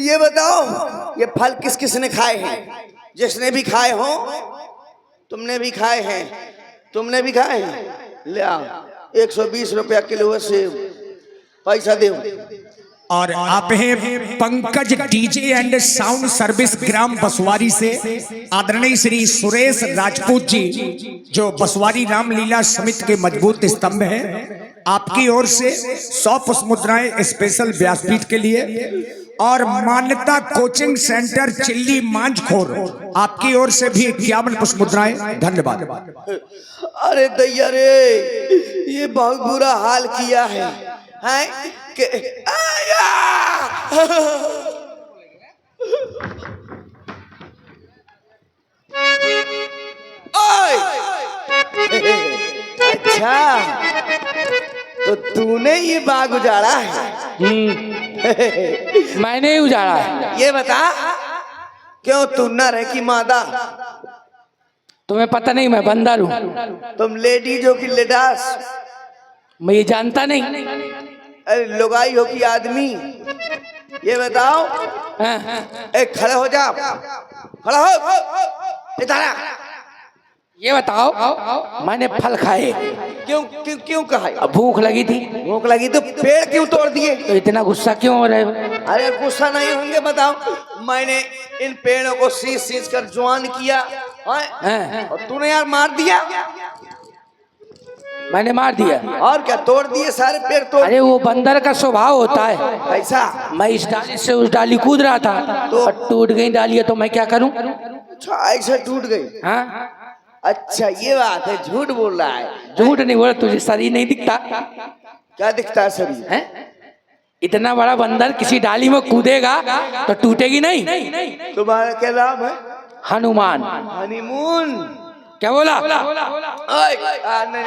ये बताओ, ये फल किस किस ने खाए हैं? जिसने भी खाए हो, तुमने भी खाए हैं, तुमने भी खाए हैं। ले आओ, 120 रुपया किलो है सेब, पैसा दो। और आप हैं Pankaj DJ and sound service ग्राम बसवारी से आदरणीय श्री सुरेश राजपूत जी, जो बसवारी रामलीला समिति के मजबूत स्तंभ हैं, आपकी ओर से 100 पुष्प मुद्राएं स्पेशल व्यासपीठ के लिए। और मान्यता कोचिंग सेंटर चिल्ली मांझखोर, आपकी ओर से भी 51 पुष्प मुद्राएं। धन्यवाद। अरे दैया रे, ये बहुत बुरा हाल किया है, हैं कि अच्छा, तो तूने ये बाग उजाड़ा है? मैंने ही उजाड़ा है। ये बता, क्यों तू नर है कि मादा? तुम्हें पता नहीं मैं बंदर हूँ। तुम लेडीज हो कि लेडास? मैं ये जानता नहीं। अरे लुगाई हो कि आदमी? ये बताओ। एक खड़े हो जा, खड़ा हो इधर। ये बताओ, मैंने फल खाए। क्यों क्यों क्यों कहा? अब भूख लगी थी। भूख लगी तो पेड़ क्यों तोड़ दिए? तो इतना गुस्सा क्यों हो रहे हो? अरे गुस्सा नहीं होंगे, बताओ। मैंने इन पेड़ों को सींच सींच कर जवान किया और तूने यार मार दिया। मैंने मार दिया और क्या, तोड़ दिए सारे पेड़ तोड़। अरे वो बंदर का स्वभाव होता है ऐसा? मैं इस डाली से उस डाली कूद रहा था तो टूट गई डाली, तो मैं क्या करूं? अच्छा, ऐसे टूट गई? हाँ। अच्छा ये बात है, झूठ बोल रहा है। झूठ नहीं बोला, तुझे शरीर नहीं दिखता? क्या दिखता है शरीर? है इतना बड़ा बंदर किसी डाली में कूदेगा तो टूटेगी नहीं। तुम्हारा क्या नाम है? हनुमान। हनीमून? क्या बोला?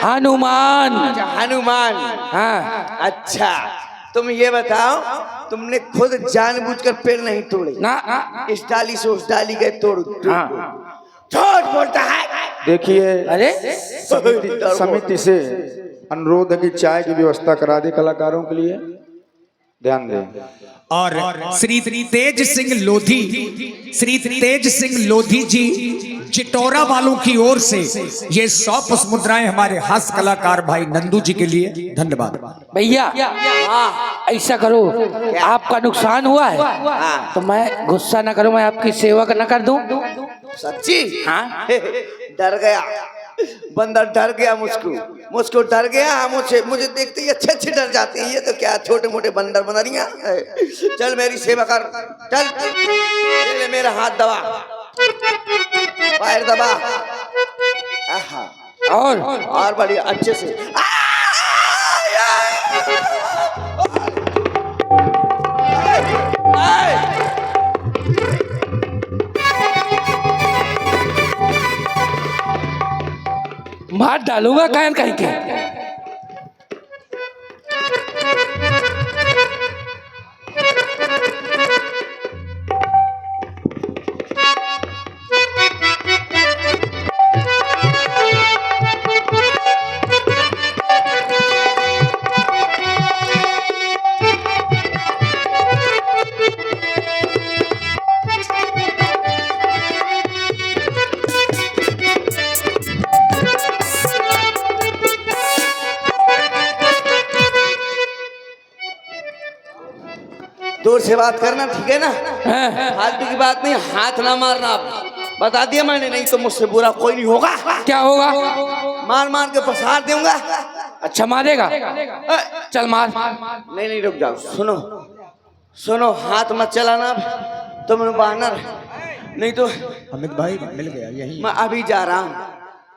हनुमान। अच्छा, हनुमान। हाँ। अच्छा, तुम ये बताओ, तुमने खुद जानबूझकर पेड़ नहीं तोड़े ना, इस डाली से उस डाली गए तोड़? हाँ। झूठ बोलता है। देखिए, अरे समिति से अनुरोध है कि चाय की व्यवस्था करा दे कलाकारों के लिए, ध्यान दें। और श्री तेज सिंह लोधी, श्री तेज सिंह लोधी जी चिटौरा वालों की ओर से ये 100 पुष्प मुद्राएं हमारे हास्य कलाकार भाई नंदू जी के लिए। धन्यवाद। भैया ऐसा करो, आपका नुकसान हुआ है तो मैं गुस्सा न करूं, मैं आपकी सेवा न कर दूं। सच्ची? हाँ। डर गया बंदर, डर गया मुझको डर गया। मुझे देखते ही अच्छे अच्छे डर जाते हैं। ये तो क्या छोटे मोटे बंदर बनरियां। चल मेरी सेवा कर, चल ले मेरा हाथ दबा, पैर दबा। और बढ़िया अच्छे से। मार डालूंगा कान कहीं के। दूर से बात करना, ठीक है ना? फालतू की बात नहीं, हाथ ना मारना। बता दिया मैंने, नहीं तो मुझसे बुरा कोई नहीं होगा। क्या होगा? मार मार के पसार दूंगा। अच्छा मारेगा? चल मार। नहीं रुक जाओ, सुनो सुनो, हाथ मत चलाना, तुम बानर, नहीं तो। अमित भाई मिल गया यही। मैं अभी जा रहा हूँ।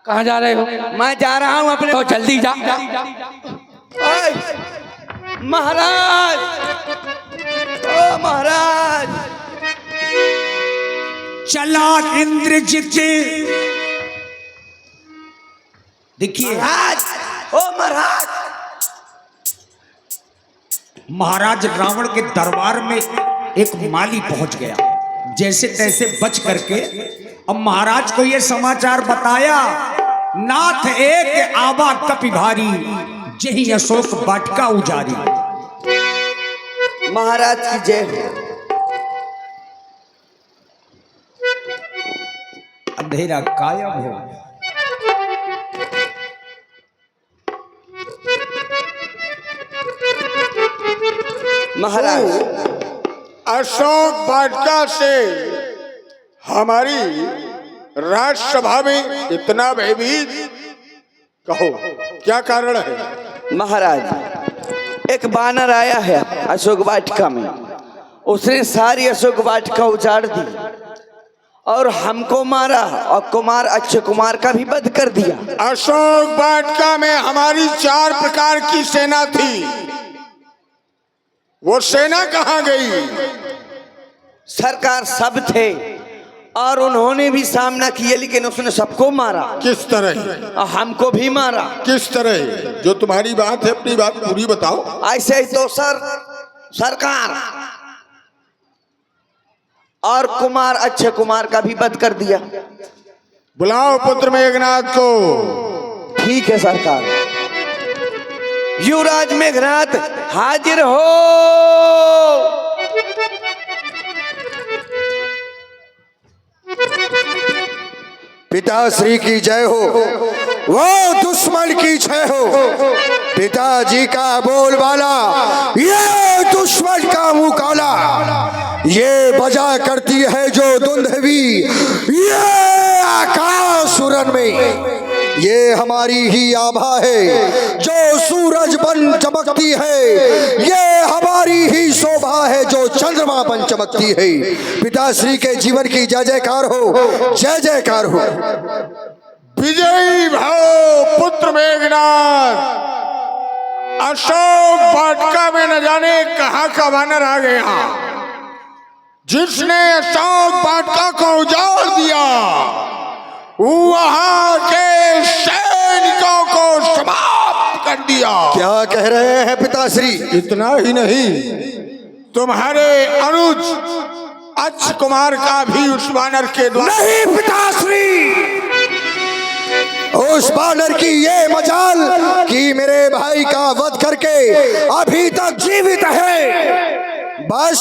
कहाँ जा रहे हो? मैं जा रहा हूँ अपने। तो जल्दी जा। महाराज, ओ महाराज। चला इंद्रजित। देखिए महाराज, ओ महाराज। महाराज रावण के दरबार में एक माली पहुंच गया, जैसे तैसे बच करके। अब महाराज को यह समाचार बताया, नाथ एक आवा कपि भारी, जही अशोक वाटिका उजारी। महाराज की जय हो। अंधेरा कायम हो। महाराज, अशोक वाटिका से हमारी राज्यसभा में इतना भयभीत, कहो क्या कारण है? महाराज, एक बानर आया है अशोक वाटिका में, उसने सारी अशोक वाटिका उजाड़ दी और हमको मारा और कुमार अक्षय कुमार का भी वध कर दिया। अशोक वाटिका में हमारी 4 प्रकार की सेना थी, वो सेना कहाँ गई? सरकार सब थे और उन्होंने भी सामना किया, लेकिन उसने सबको मारा। किस तरह? और हमको भी मारा। किस तरह? जो तुम्हारी बात है अपनी बात पूरी बताओ। ऐसे ही तो सरकार और कुमार अक्षय कुमार का भी वध कर दिया। बुलाओ पुत्र मेघनाथ को। ठीक है सरकार। युवराज मेघनाथ हाजिर हो। पिताश्री की जय हो, वो दुश्मन की जय हो। पिताजी का बोलबाला, ये दुश्मन का मुंह काला। ये बजा करती है जो दुंधवी, ये आकाश उड़न में। ये हमारी ही आभा है जो सूरज बन चमकती है। ये हमारी ही शोभा है जो चंद्रमा बन चमकती है। पिताश्री के जीवन की जय जयकार हो, जय जयकार हो। विजयी भव पुत्र मेघनाथ। अशोक वाटिका में न जाने कहाँ का वानर आ गया, जिसने अशोक वाटिका को उजाड़ दिया। वहां के सैनिकों को समाप्त कर दिया। क्या कह रहे हैं पिताश्री? इतना ही नहीं, तुम्हारे अनुज अक्षय कुमार का भी उस वानर के द्वारा। नहीं पिताश्री, उस वानर की ये मजाल कि मेरे भाई का वध करके अभी तक जीवित है। बस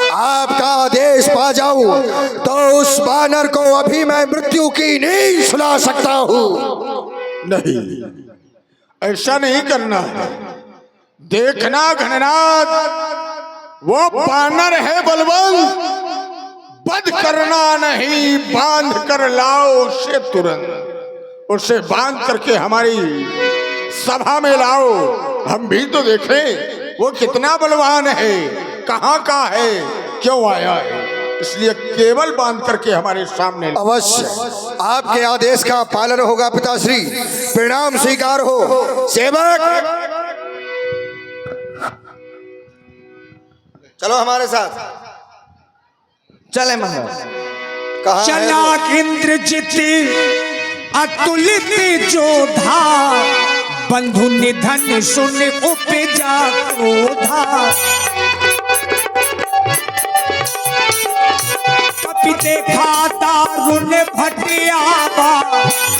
आपका आदेश पा जाऊं तो उस वानर को अभी मैं मृत्यु की नींद सुला सकता हूं। नहीं, ऐसा नहीं करना। देखना घननाथ, वो वानर है बलवंत। वध करना नहीं, बांध कर लाओ उसे तुरंत। उसे बांध करके हमारी सभा में लाओ, हम भी तो देखें वो कितना बलवान है, कहाँ का है, क्यों आया है। इसलिए केवल बांध करके हमारे सामने। अवश्य आपके आदेश का पालन होगा पिताश्री। प्रणाम स्वीकार हो। सेवक चलो हमारे साथ। चले महाराज। कहाँ है चलाक इंद्रजित अतुलित जोधा, बंधु निधन सुन उपजा क्रोधा। कभी देखा दारुण भटियावा,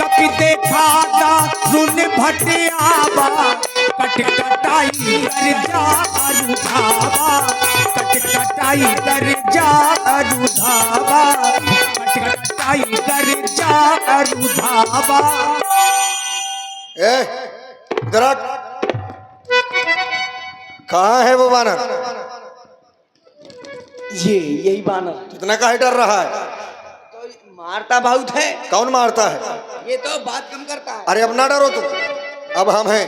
कभी देखा दारुण भटियावा। कटकटाई कर जा अरुधावा, कटकटाई कर जा अरुधावा, कटकटाई कर जा अरुधावा। कहाँ है वो वानर? यही बानर। कितना काहे डर रहा है? तो मारता बहुत है। कौन मारता है? ये तो बात कम करता है। अरे अब ना डरो तुम, अब हम हैं।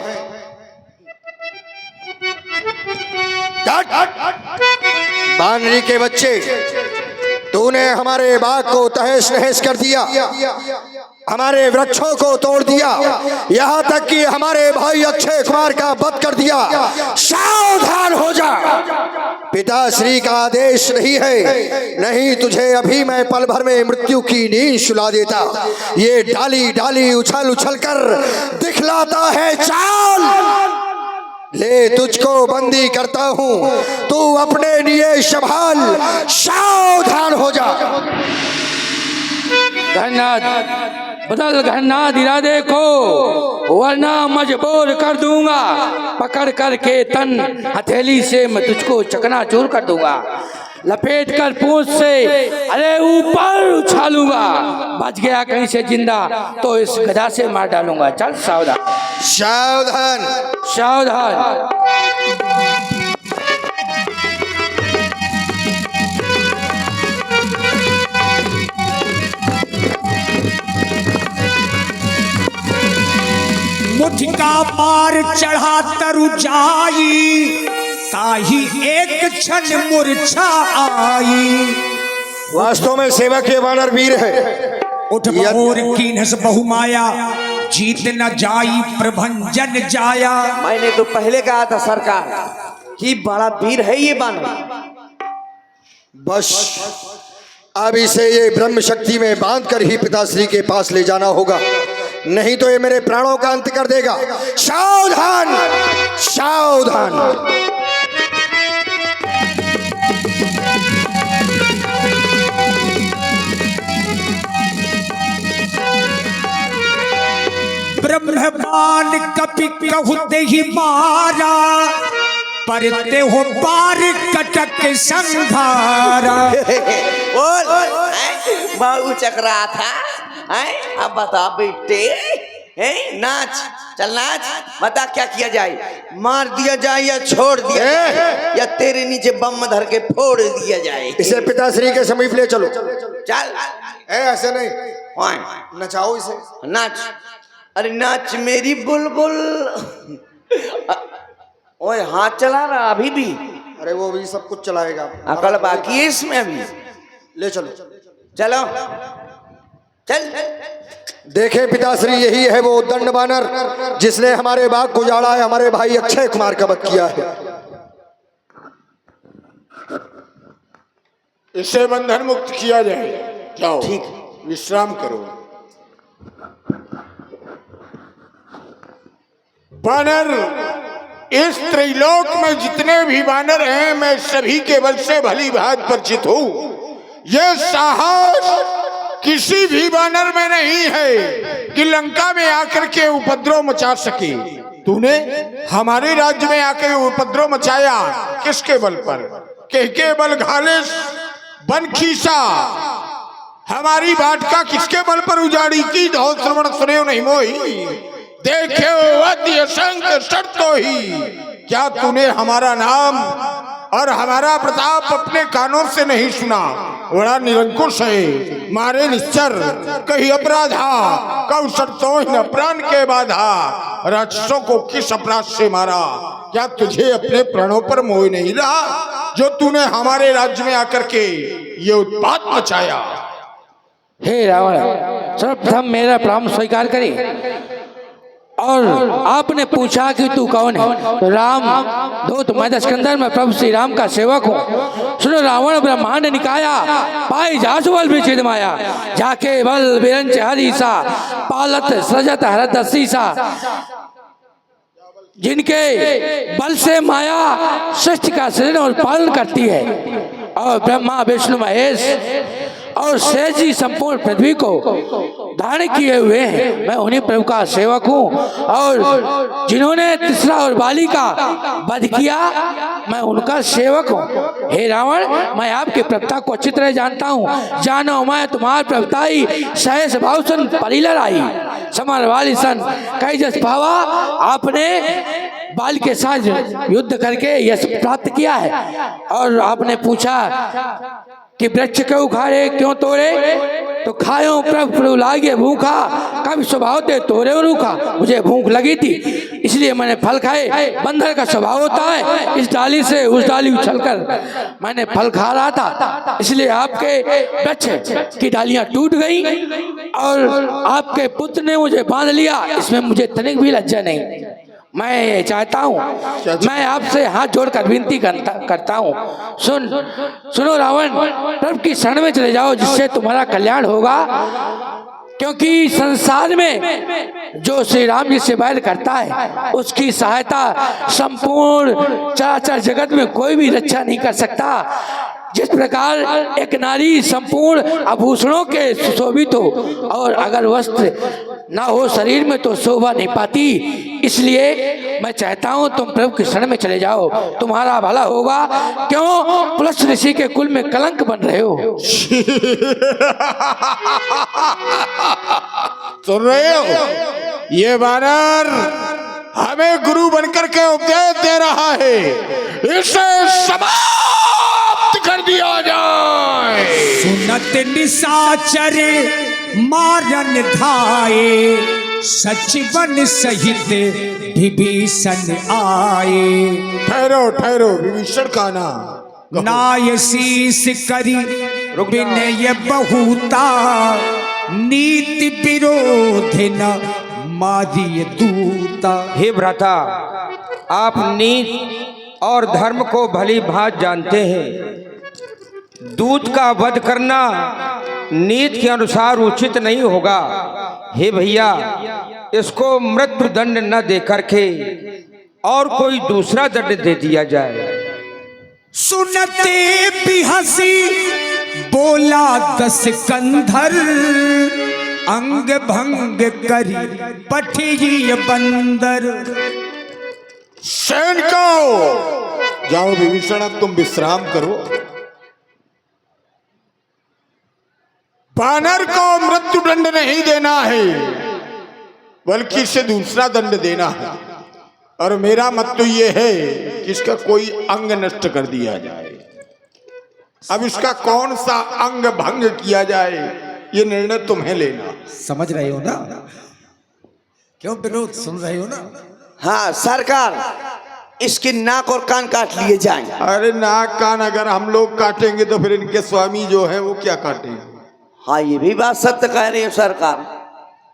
बानरी के बच्चे, तूने हमारे बाग को तहस नहस कर दिया, हमारे वृक्षों को तोड़ दिया, यहाँ तक कि हमारे भाई अक्षय कुमार का वध कर दिया। सावधान हो जा, पिताश्री का आदेश नहीं है, नहीं तुझे अभी मैं पल भर में मृत्यु की नींद सुला देता। ये डाली डाली उछल उछल कर दिखलाता है चाल। ले तुझको बंदी करता हूँ, तू अपने लिए संभाल। सावधान हो जा। घननाथ, बदल घननाथ इरादे को, वरना मजबूर कर दूंगा। पकड़ करके तन हथेली से मैं तुझको चकनाचूर कर दूंगा। लपेट कर पूंछ से अरे ऊपर उछालूंगा, बच गया कहीं से जिंदा तो इस गधा से मार डालूंगा। चल सावधान सावधान। सावधान। मुठ का पार चढ़ा तरु जाई, ताही एक क्षण मूर्छा आई। वास्तव में सेवक ये वानर वीर है। उठ बहोर कीनस बहुमाया, जीत न जाई प्रभंजन जाया। मैंने तो पहले कहा था सरकार कि बड़ा वीर है ये बानर। बस अब इसे ये ब्रह्म शक्ति में बांधकर ही पिताश्री के पास ले जाना होगा, नहीं तो ये मेरे प्राणों का अंत कर देगा। सावधान सावधान। ब्रह्मबाण कपि कहते ही मारा, परते हो पार कटक संघारा। बोल बहु चकरा था। अब बता बेटे, नाच, चल नाच, बता क्या किया जाए? मार दिया जाए या छोड़ दिया जाए, या तेरे नीचे बम धर के फोड़ दिया जाए? इसे पिताश्री के समीप ले चलो। चल। ऐसे नहीं, नचाओ इसे। नाच। अरे नाच मेरी बुलबुल। ओए हाथ चला रहा अभी भी? अरे वो भी सब कुछ चलाएगा। अकल बाकी है इसमें अभी। ले चलो। चलो चल। देखे पिताश्री, यही है वो दंड बानर जिसने हमारे बाग को उजाड़ा है, हमारे भाई अक्षय कुमार का वध किया है। इसे बंधन मुक्त किया जाए। जाओ ठीक, विश्राम करो। बानर, इस त्रैलोक में जितने भी बानर हैं, मैं सभी के बल से भली भांति परिचित हूं। यह साहस किसी भी बानर में नहीं है कि लंका में आकर के उपद्रव मचा सके। तूने हमारे राज्य में आकर उपद्रव मचाया किसके बल पर? के बल घालेश बनखीसा हमारी बाटका किसके बल पर उजाड़ी की? धौ श्रवण सुने नहीं मोही, देखे वद्य संग शर्तो ही। क्या तूने हमारा नाम और हमारा प्रताप अपने कानों से नहीं सुना? बड़ा निरंकुश है, मारे निश्चर, कहीं अपराधा, कौ शर्तों प्राण के बाधा। राक्षसों को किस अपराध से मारा? क्या तुझे अपने प्राणों पर मोह नहीं रहा जो तूने हमारे राज्य में आकर के ये उत्पात मचाया? हे रावण, सर्वप्रथम मेरा प्रणाम स्वीकार करें। और आपने पूछा कि तू कौन है? राम दूत, मैं दशकंदर में प्रभु श्री राम का सेवक हूँ। सुनो रावण, ब्रह्मांड निकाया, पाई जासु बल विचिद माया, जाके बल बिरंच हरीसा, पालत सजत हरत दसीसा। जिनके बल से माया सृष्टि का सृजन और पालन करती है, और ब्रह्मा विष्णु महेश और शेष जी संपूर्ण पृथ्वी को धारण किए हुए हैं। मैं उन्हीं प्रभु का सेवक हूँ, और जिन्होंने तीसरा और बाली का वध किया, मैं उनका सेवक हूँ। हे रावण, मैं आपकी प्रभुता को अच्छी तरह जानता हूँ। जानो मैं तुम्हार प्रभुताई सहस भावसन परिलर आई, समर वाली सन कई जस भावा। आपने बाल के साथ युद्ध करके यश प्राप्त किया है, और आपने पूछा कि वृक्ष क्यों उखाड़े, क्यों तोड़े? तो खायो प्रभु लागे भूखा, कभी स्वभाव ते तोड़े रूखा। मुझे भूख लगी थी इसलिए मैंने फल खाए। बंदर का स्वभाव होता है इस डाली से उस डाली उछलकर मैंने फल खा रहा था, इसलिए आपके वृक्ष की डालियां टूट गई और आपके पुत्र ने मुझे बांध लिया। इसमें मुझे तनिक भी लज्जा नहीं। मैं चाहता हूँ, मैं आपसे हाथ जोड़कर विनती करता हूँ, सुनो रावण, प्रभु की शरण में चले जाओ, जिससे तुम्हारा कल्याण होगा। क्योंकि संसार में जो श्री राम जी से बैर करता है, उसकी सहायता संपूर्ण चराचर जगत में कोई भी रक्षा नहीं कर सकता। जिस प्रकार एक नारी संपूर्ण आभूषणों के सुशोभित हो, और अगर वस्त्र ना हो शरीर में तो शोभा नहीं पाती। इसलिए मैं चाहता हूँ तुम प्रभु के शरण में चले जाओ, तुम्हारा भला होगा। क्यों पुलस्त ऋषि के कुल में कलंक बन रहे हो? सुन रहे हो, ये वानर हमें गुरु बनकर के उपदेश दे रहा है, इसे समाप्त कर दिया जाए। सुनत निशाचर मारन धाये, सचिवन सहित विभीषण आए। ठहरो ठहरो विभीषण का नाम नाय शीस करी विनय बहुता, नीति विरोध न मारिय दूता। हे भ्राता, आप नीति और धर्म को भली भांति जानते हैं। दूत का वध करना नीति के अनुसार उचित नहीं होगा। हे भैया, इसको मृत्यु दंड न दे करके और कोई दूसरा दंड दे दिया जाए। सुनते भी हंसी बोला दस कंधर, अंग भंग करी पठिय बंदर। सैनिकों, जाओ विभीषण, अब तुम विश्राम करो। वानर को मृत्यु दंड नहीं देना है, बल्कि इसे दूसरा दंड देना है। और मेरा मत तो ये है कि इसका कोई अंग नष्ट कर दिया जाए। अब इसका कौन सा अंग भंग किया जाए, ये निर्णय तुम्हें लेना। समझ रहे हो ना? क्यों विरोध सुन रहे हो ना? हाँ सरकार, इसकी नाक और कान काट लिए जाएं। अरे नाक कान अगर हम लोग काटेंगे तो फिर इनके स्वामी जो है वो क्या काटेंगे? हाँ ये भी बात सत्य कह रही है सरकार,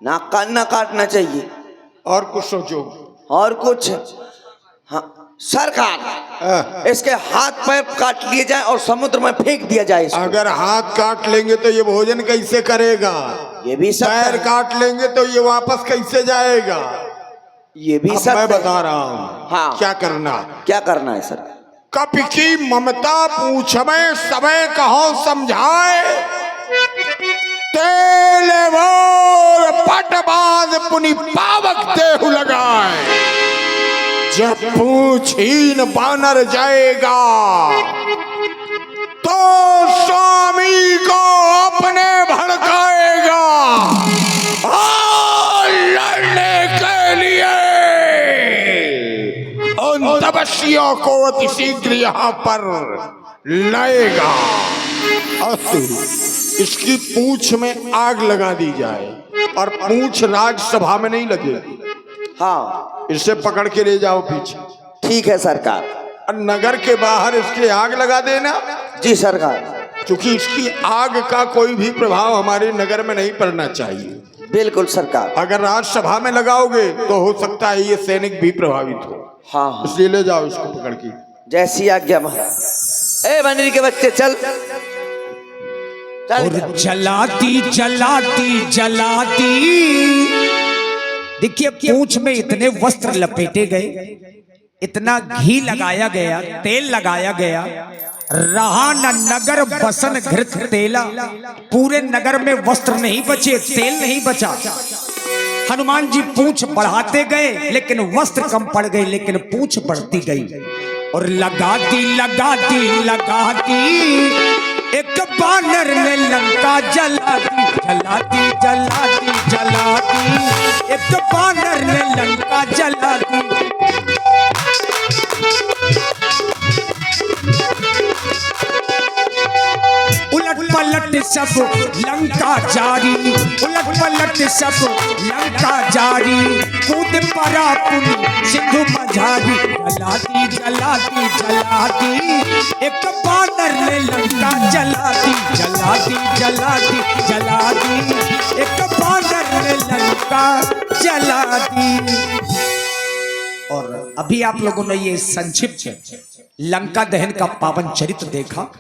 नाक कान ना काटना चाहिए। और कुछ सोचो। और कुछ? हाँ सरकार, इसके हाथ पैर काट लिए जाए और समुद्र में फेंक दिया जाए इसको। अगर हाथ काट लेंगे तो ये भोजन कैसे करेगा? ये भी सत्य पैर है। काट लेंगे तो ये वापस कैसे जाएगा? ये भी अब सत्य मैं है। बता रहा हूँ हाँ। क्या करना। क्या करना है सर? कपि की ममता पूछ में समय कहो समझाए, तेल मोर पटबाज पुनि पावक देहु लगाए। जब पूछीन बानर जाएगा तो स्वामी को अपने भड़काएगा और लड़ने के लिए उन तपस्वियों को अति शीघ्र यहाँ पर लाएगा। अस्तु, इसकी पूंछ में आग लगा दी जाए, और पूंछ राजसभा में नहीं लगेगी। हाँ इसे पकड़ के ले जाओ पीछे, ठीक है सरकार। और नगर के बाहर इसके आग लगा देना। जी सरकार। क्योंकि इसकी आग का कोई भी प्रभाव हमारे नगर में नहीं पड़ना चाहिए। बिल्कुल सरकार। अगर राजसभा में लगाओगे तो हो सकता है ये सैनिक भी प्रभावित हो। हाँ इसलिए ले जाओ इसको पकड़ के। जैसी आज्ञा महाराज। ए बंदरी के बच्चे चल चल। और जलाती जलाती जलाती, देखिए पूंछ में इतने वस्त्र लपेटे गए, इतना घी लगाया गया, तेल लगाया गया, रहा न नगर बसन घृत तेला। पूरे नगर में वस्त्र नहीं बचे, तेल नहीं बचा। हनुमान जी पूंछ बढ़ाते गए लेकिन वस्त्र कम पड़ गए, लेकिन पूंछ बढ़ती गई। और लगाती लगाती लगाती एक बानर ने लंका जलाती जलाती जलाती जलाती, एक बानर ने लंका जलाती। उलट पलट सब लंका जारी, उलट पलट सब लंका जारी, कूद पड़ा पुनि सिंधु मझारी। जलाती जलाती जलाती एक बानर ने लंका जलाती जलाती जलाती जलाती, एक बानर ने लंका जलाती। और अभी आप लोगों ने ये संक्षिप्त लंका दहन का पावन चरित्र देखा।